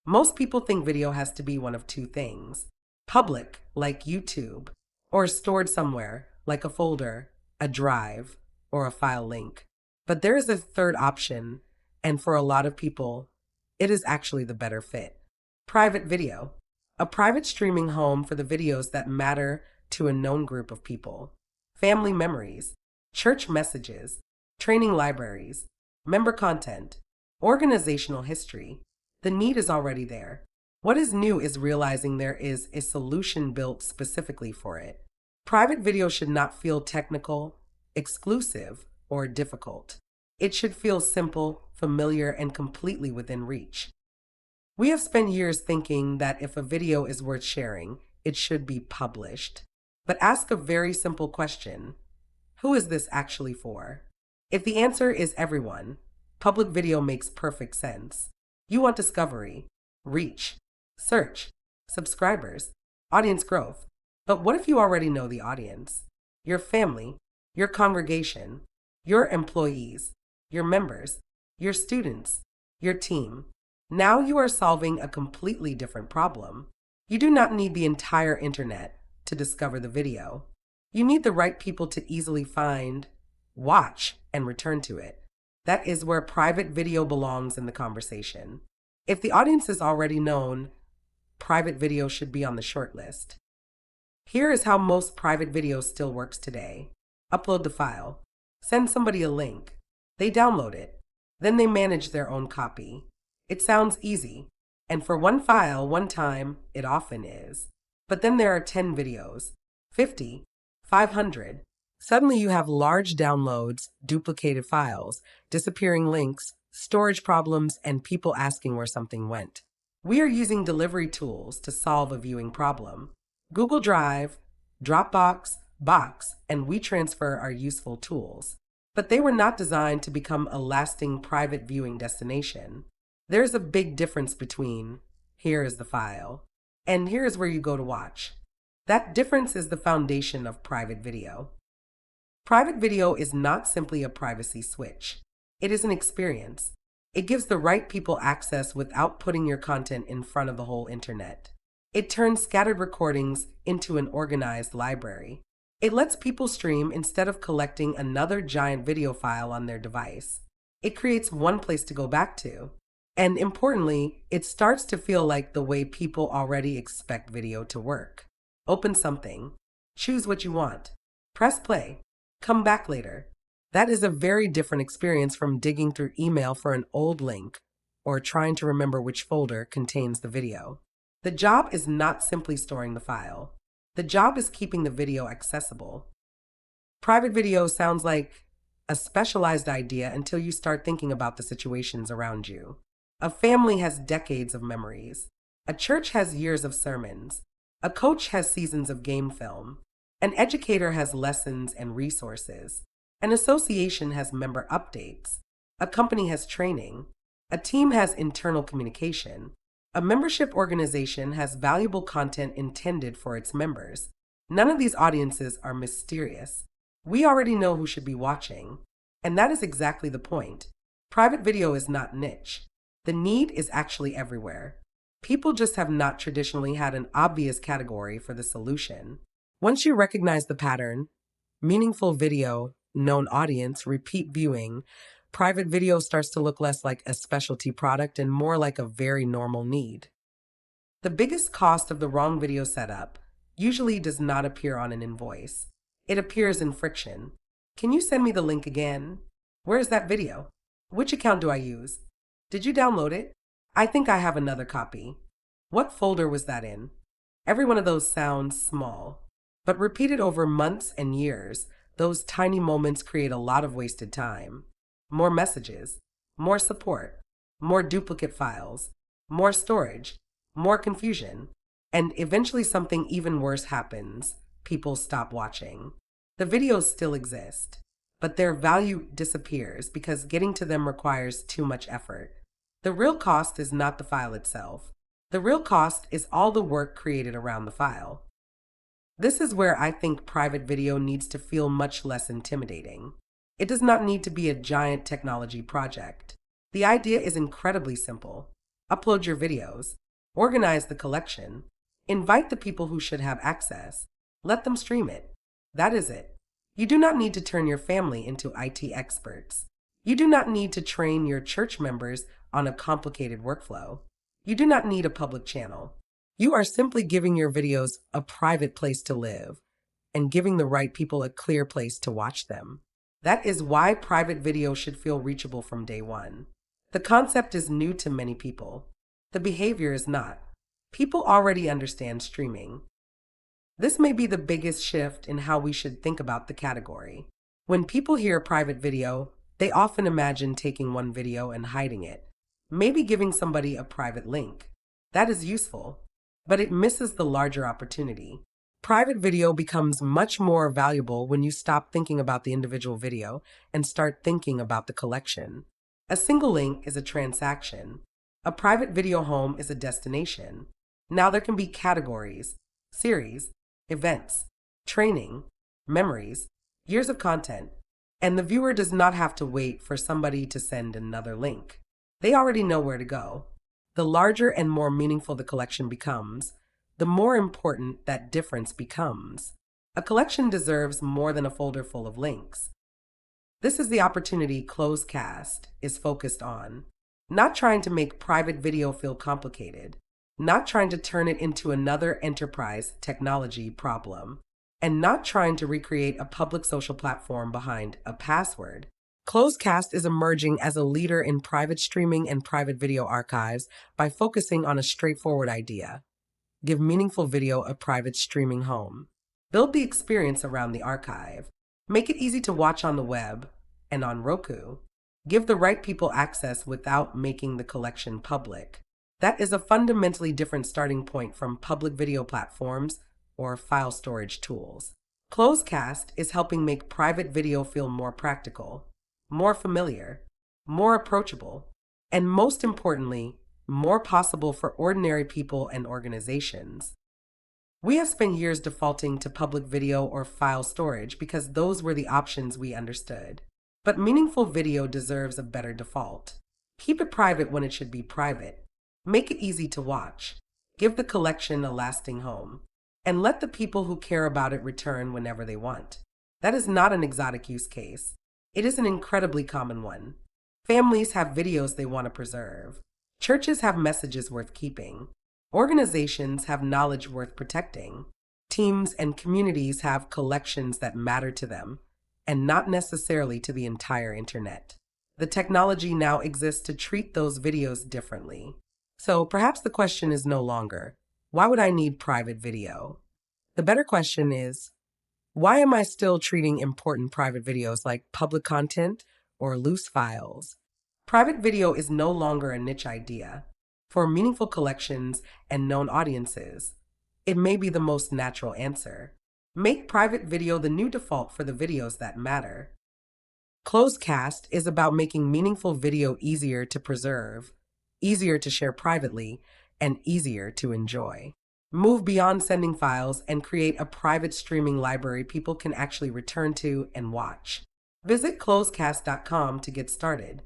Most people think video has to be one of two things: public, like YouTube, or stored somewhere, like a folder, a drive, or a file link. But there is a third option, and for a lot of people, it is actually the better fit: private video. A private streaming home for the videos that matter to a known group of people. Family memories, church messages, training libraries, member content, organizational history. The need is already there. What is new is realizing there is a solution built specifically for it. Private video should not feel technical, exclusive, or difficult. It should feel simple, familiar, and completely within reach. We have spent years thinking that if a video is worth sharing, it should be published. But ask a very simple question: who is this actually for? If the answer is everyone, public video makes perfect sense. You want discovery, reach, search, subscribers, audience growth. But what if you already know the audience? Your family, your congregation, your employees, your members, your students, your team. Now you are solving a completely different problem. You do not need the entire internet to discover the video. You need the right people to easily find, watch, and return to it. That is where private video belongs in the conversation. If the audience is already known, private video should be on the short list. Here is how most private video still works today. Upload the file. Send somebody a link. They download it. Then they manage their own copy. It sounds easy. And for one file, one time, it often is. But then there are 10 videos, 50, 500. Suddenly you have large downloads, duplicated files, disappearing links, storage problems, and people asking where something went. We are using delivery tools to solve a viewing problem. Google Drive, Dropbox, Box, and WeTransfer are useful tools, but they were not designed to become a lasting private viewing destination. There's a big difference between "here is the file" and "here is where you go to watch." That difference is the foundation of private video. Private video is not simply a privacy switch. It is an experience. It gives the right people access without putting your content in front of the whole internet. It turns scattered recordings into an organized library. It lets people stream instead of collecting another giant video file on their device. It creates one place to go back to. And importantly, it starts to feel like the way people already expect video to work. Open something, choose what you want, press play, come back later. That is a very different experience from digging through email for an old link or trying to remember which folder contains the video. The job is not simply storing the file. The job is keeping the video accessible. Private video sounds like a specialized idea until you start thinking about the situations around you. A family has decades of memories. A church has years of sermons. A coach has seasons of game film. An educator has lessons and resources. An association has member updates. A company has training. A team has internal communication. A membership organization has valuable content intended for its members. None of these audiences are mysterious. We already know who should be watching. And that is exactly the point. Private video is not niche. The need is actually everywhere. People just have not traditionally had an obvious category for the solution. Once you recognize the pattern: meaningful video, known audience, repeat viewing, private video starts to look less like a specialty product and more like a very normal need. The biggest cost of the wrong video setup usually does not appear on an invoice. It appears in friction. Can you send me the link again? Where is that video? Which account do I use? Did you download it? I think I have another copy. What folder was that in? Every one of those sounds small, but repeated over months and years, those tiny moments create a lot of wasted time. More messages, more support, more duplicate files, more storage, more confusion, and eventually something even worse happens. People stop watching. The videos still exist, but their value disappears because getting to them requires too much effort. The real cost is not the file itself. The real cost is all the work created around the file. This is where I think private video needs to feel much less intimidating. It does not need to be a giant technology project. The idea is incredibly simple. Upload your videos. Organize the collection. Invite the people who should have access. Let them stream it. That is it. You do not need to turn your family into IT experts. You do not need to train your church members on a complicated workflow. You do not need a public channel. You are simply giving your videos a private place to live and giving the right people a clear place to watch them. That is why private video should feel reachable from day one. The concept is new to many people. The behavior is not. People already understand streaming. This may be the biggest shift in how we should think about the category. When people hear private video, they often imagine taking one video and hiding it, maybe giving somebody a private link. That is useful, but it misses the larger opportunity. Private video becomes much more valuable when you stop thinking about the individual video and start thinking about the collection. A single link is a transaction. A private video home is a destination. Now there can be categories, series, events, training, memories, years of content, and the viewer does not have to wait for somebody to send another link. They already know where to go. The larger and more meaningful the collection becomes, the more important that difference becomes. A collection deserves more than a folder full of links. This is the opportunity ClosedCast is focused on. Not trying to make private video feel complicated, not trying to turn it into another enterprise technology problem, and not trying to recreate a public social platform behind a password. ClosedCast is emerging as a leader in private streaming and private video archives by focusing on a straightforward idea. Give meaningful video a private streaming home. Build the experience around the archive. Make it easy to watch on the web and on Roku. Give the right people access without making the collection public. That is a fundamentally different starting point from public video platforms or file storage tools. ClosedCast is helping make private video feel more practical, more familiar, more approachable, and most importantly, more possible for ordinary people and organizations. We have spent years defaulting to public video or file storage because those were the options we understood. But meaningful video deserves a better default. Keep it private when it should be private. Make it easy to watch. Give the collection a lasting home. And let the people who care about it return whenever they want. That is not an exotic use case. It is an incredibly common one. Families have videos they want to preserve. Churches have messages worth keeping. Organizations have knowledge worth protecting. Teams and communities have collections that matter to them, and not necessarily to the entire internet. The technology now exists to treat those videos differently. So perhaps the question is no longer, why would I need private video? The better question is, why am I still treating important private videos like public content or loose files? Private video is no longer a niche idea. For meaningful collections and known audiences, it may be the most natural answer. Make private video the new default for the videos that matter. ClosedCast is about making meaningful video easier to preserve, easier to share privately, and easier to enjoy. Move beyond sending files and create a private streaming library people can actually return to and watch. Visit closecast.com to get started.